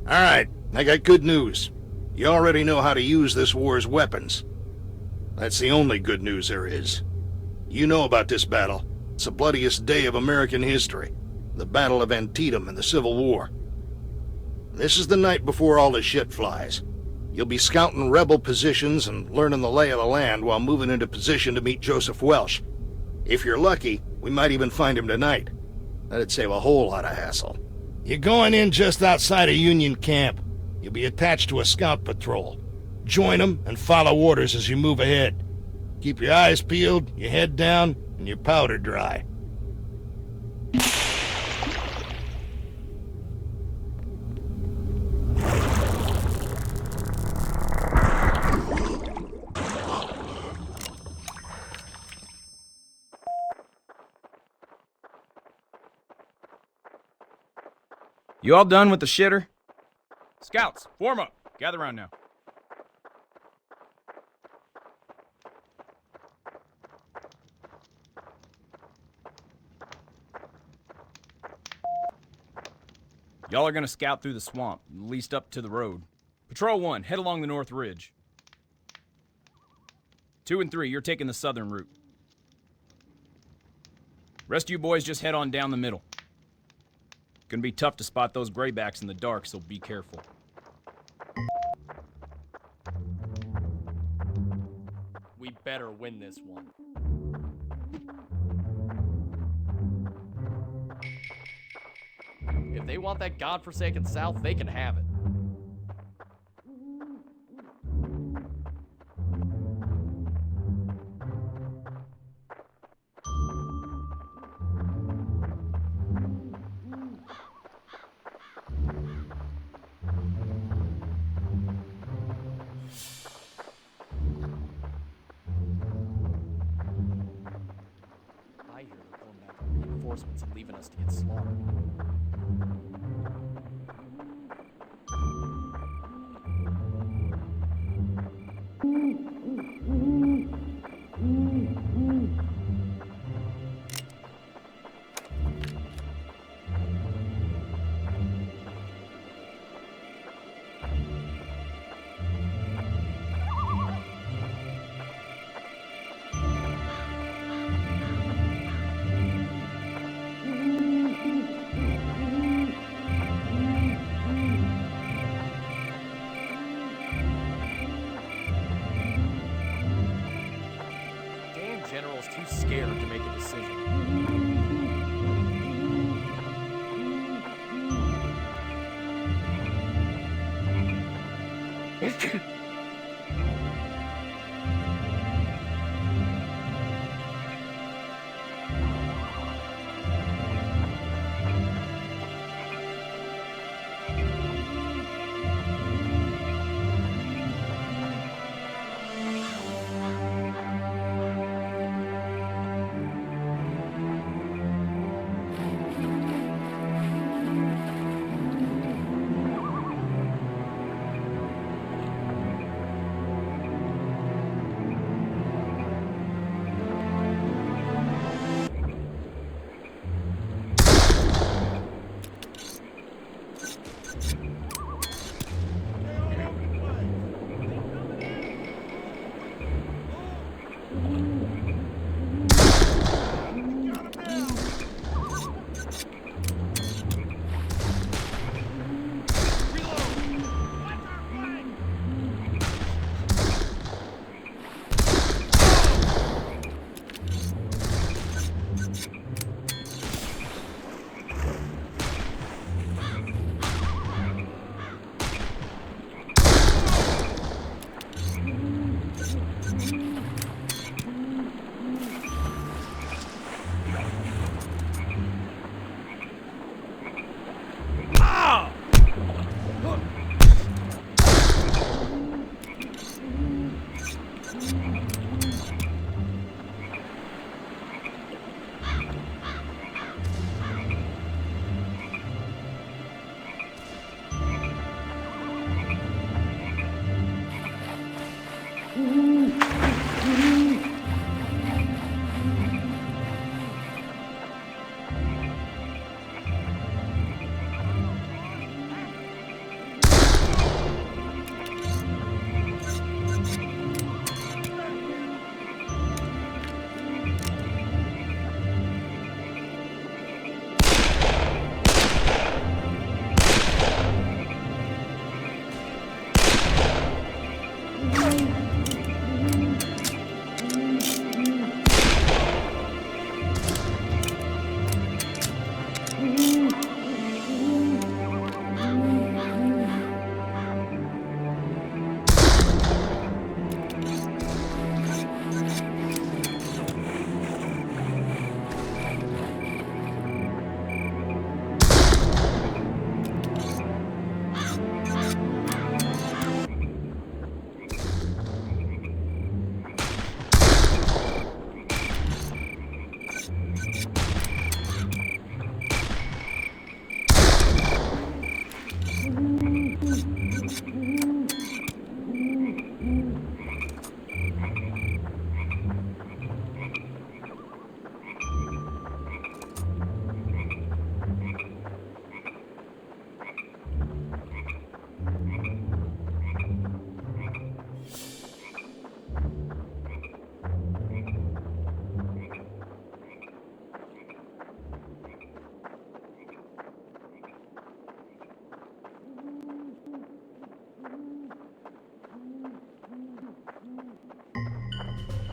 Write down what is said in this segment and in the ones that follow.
Alright, I got good news. You already know how to use this war's weapons. That's the only good news there is. You know about this battle. It's the bloodiest day of American history. The Battle of Antietam in the Civil War. This is the night before all the shit flies. You'll be scouting rebel positions and learning the lay of the land while moving into position to meet Joseph Welsh. If you're lucky, we might even find him tonight. That'd save a whole lot of hassle. You're going in just outside of Union Camp. You'll be attached to a scout patrol. Join them and follow orders as you move ahead. Keep your eyes peeled, your head down, and your powder dry. You all done with the shitter? Scouts, form up. Gather around now. Y'all are gonna scout through the swamp, at least up to the road. Patrol 1, head along the north ridge. 2 and 3, you're taking the southern route. Rest of you boys just head on down the middle. Gonna be tough to spot those graybacks in the dark, so be careful. We better win this one. If they want that godforsaken South, they can have it. I hear they're pulling back on reinforcements and leaving us to get slaughtered. Damn general's too scared to make a decision.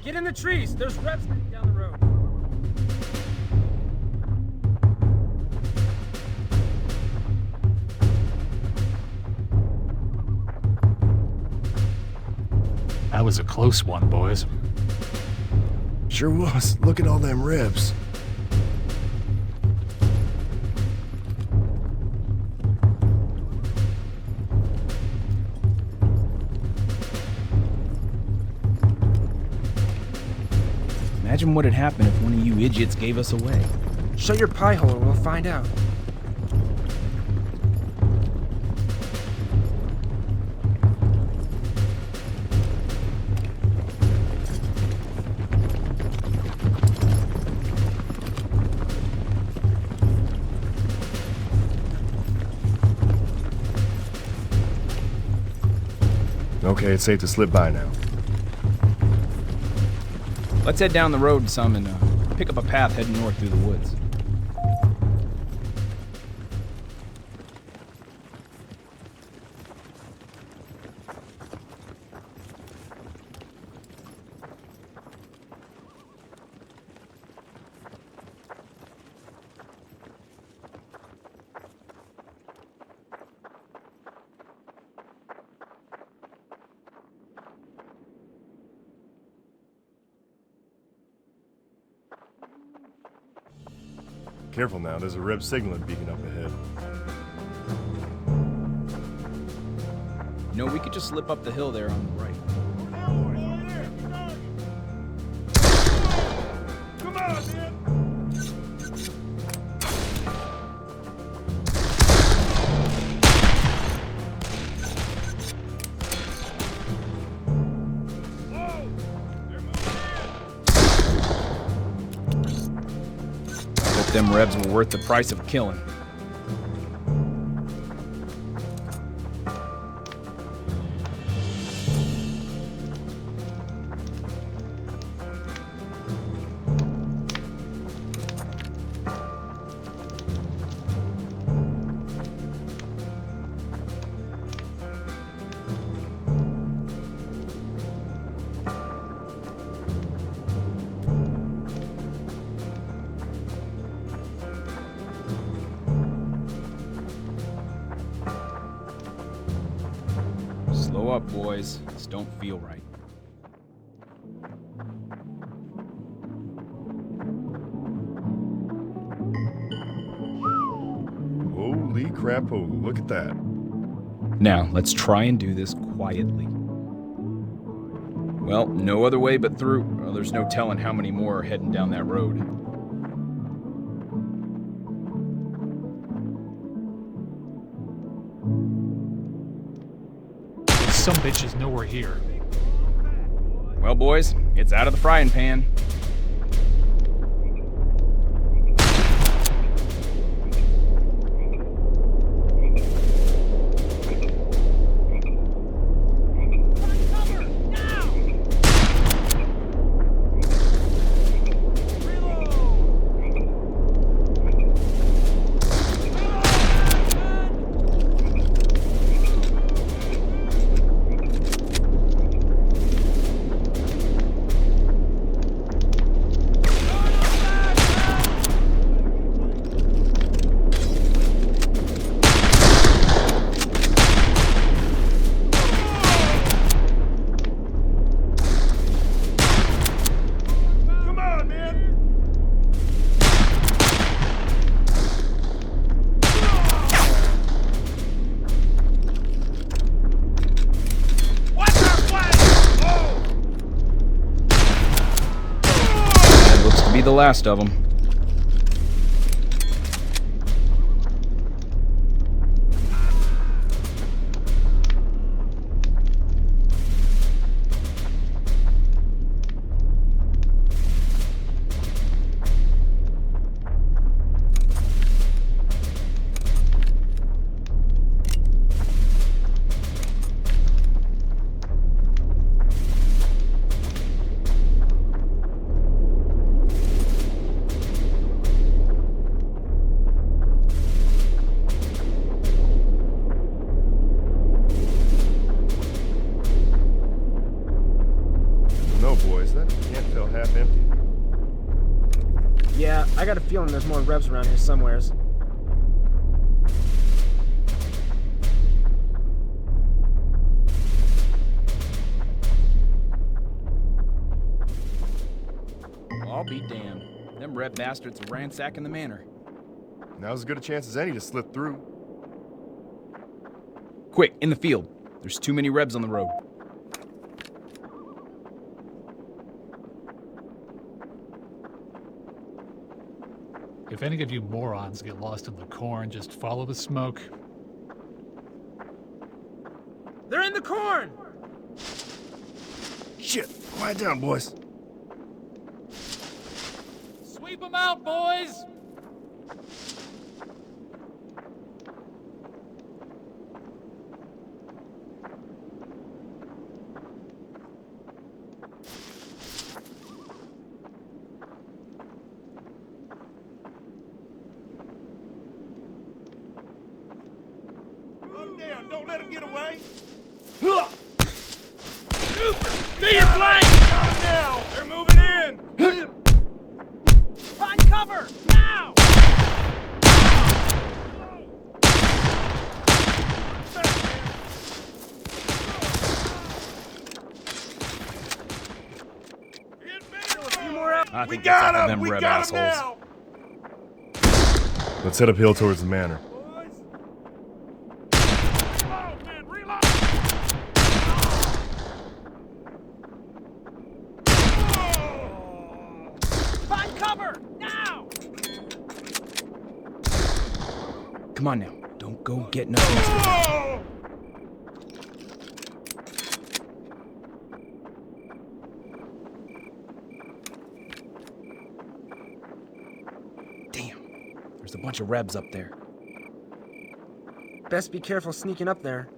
Get in the trees! There's reps heading down the road. That was a close one, boys. Sure was. Look at all them ribs. Imagine what'd happen if one of you idiots gave us away. Shut your pie hole or we'll find out. Okay, it's safe to slip by now. Let's head down the road some and pick up a path heading north through the woods. Careful now, there's a rib signaling beacon up ahead. No, we could just slip up the hill there on the right. Come on, man! Hope them rebs were worth the price of killing. Slow up, boys. This don't feel right. Holy crap, look at that. Now, let's try and do this quietly. Well, no other way but through. Well, there's no telling how many more are heading down that road. Some bitches know we're here. Well, boys, it's out of the frying pan. Be the last of them. I got a feeling there's more Rebs around here somewheres. Well, I'll be damned. Them Reb bastards are ransacking the manor. Now's as good a chance as any to slip through. Quick, in the field. There's too many Rebs on the road. If any of you morons get lost in the corn, just follow the smoke. They're in the corn! Shit, quiet down, boys. Sweep them out, boys! Don't let him get away. Stay in flank! Now, they're moving in. Find cover! Now! I think that's half of them Reb assholes. Let's head uphill towards the manor. Find cover! Now! Come on now. Don't go getting up next to them. Damn. There's a bunch of Rebs up there. Best be careful sneaking up there.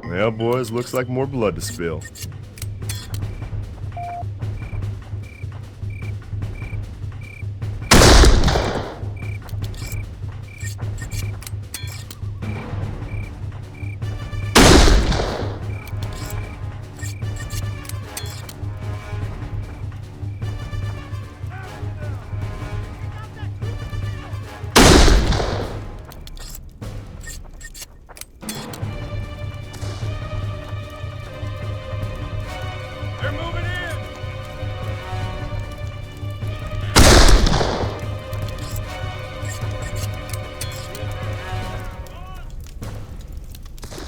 Well, boys, looks like more blood to spill. They're moving in.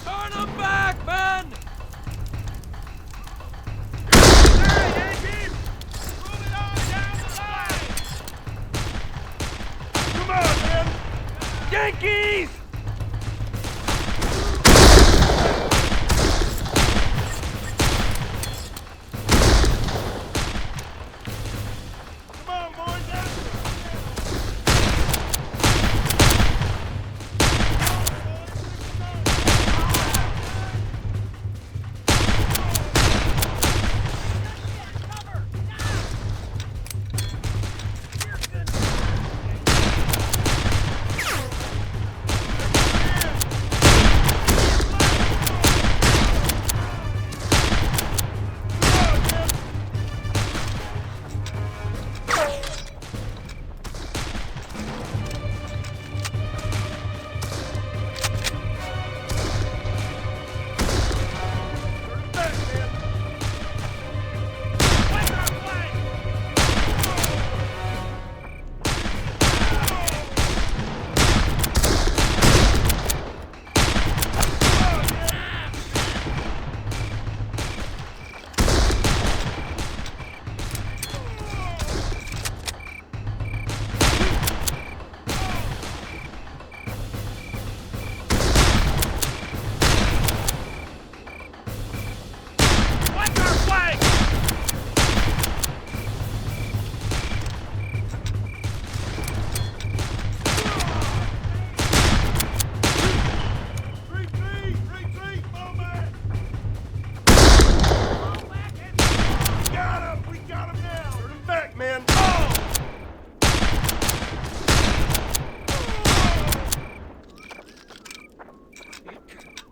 Turn them back, men! Come on, man. Yankees! Come on, boys.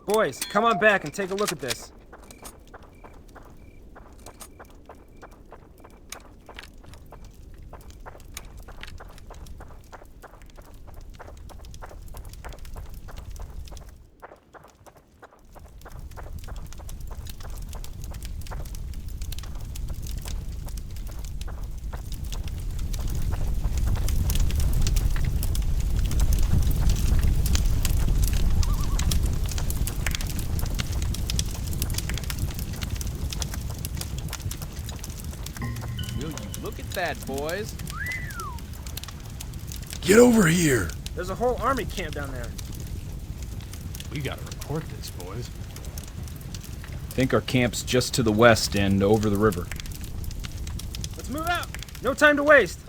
Boys, come on back and take a look at this. Will you look at that, boys? Get over here. There's a whole army camp down there. We gotta report this, boys. I think our camp's just to the west and over the river. Let's move out. No time to waste.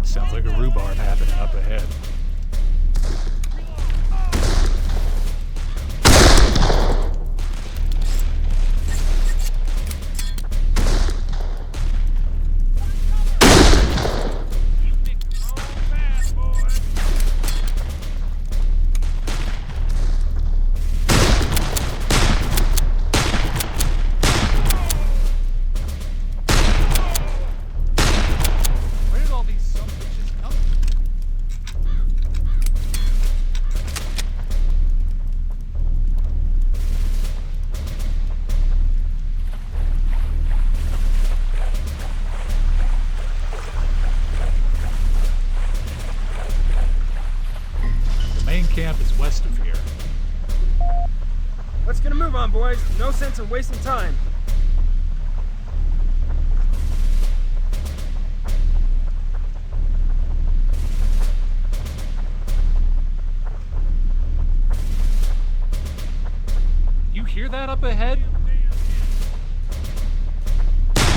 Sounds like a rhubarb happening up ahead. Where did all these sumbitches come from? The main camp is west of here. Let's get a move on, boys. No sense in wasting time. You hear that up ahead?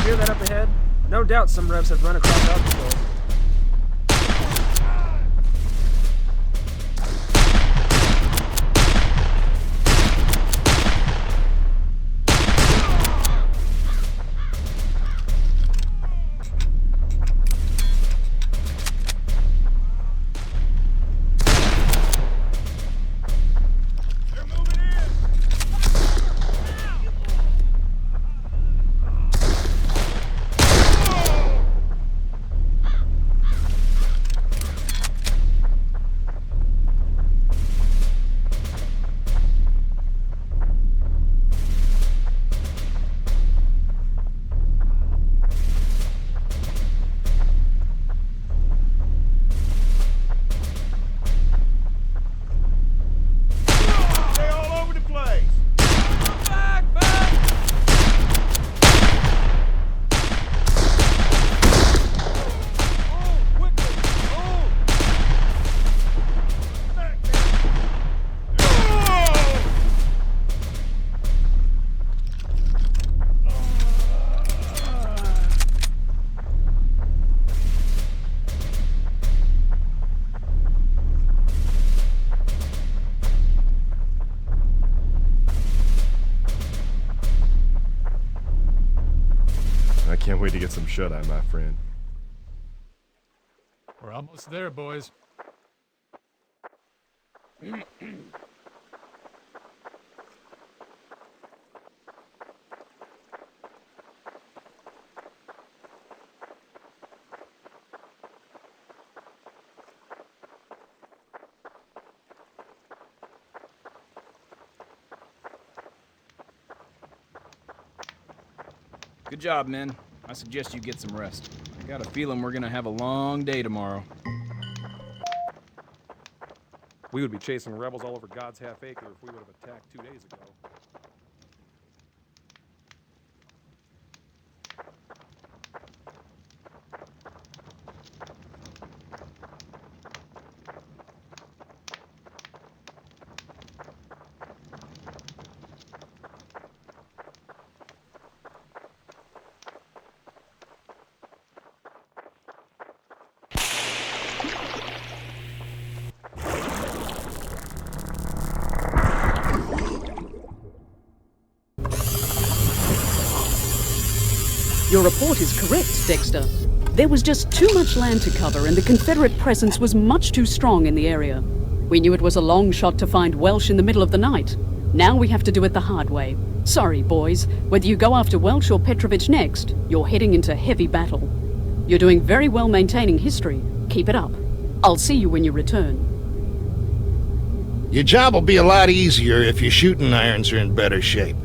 Hear that up ahead? No doubt some revs have run across our patrol. I can't wait to get some shut-eye, my friend. We're almost there, boys. Good job, men. I suggest you get some rest. I got a feeling we're gonna have a long day tomorrow. We would be chasing rebels all over God's half acre if we would have attacked 2 days ago. Your report is correct, Dexter. There was just too much land to cover, and the Confederate presence was much too strong in the area. We knew it was a long shot to find Welsh in the middle of the night. Now we have to do it the hard way. Sorry, boys. Whether you go after Welsh or Petrovich next, you're heading into heavy battle. You're doing very well maintaining history. Keep it up. I'll see you when you return. Your job will be a lot easier if your shooting irons are in better shape.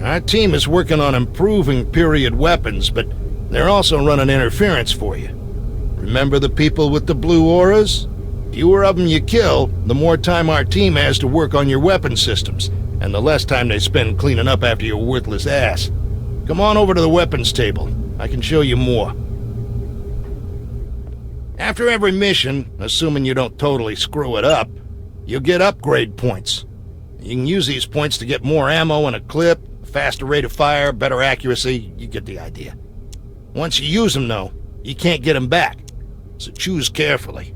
Our team is working on improving period weapons, but they're also running interference for you. Remember the people with the blue auras? Fewer of them you kill, the more time our team has to work on your weapon systems, and the less time they spend cleaning up after your worthless ass. Come on over to the weapons table. I can show you more. After every mission, assuming you don't totally screw it up, you'll get upgrade points. You can use these points to get more ammo and a clip, faster rate of fire, better accuracy, you get the idea. Once you use them, though, you can't get them back, so choose carefully.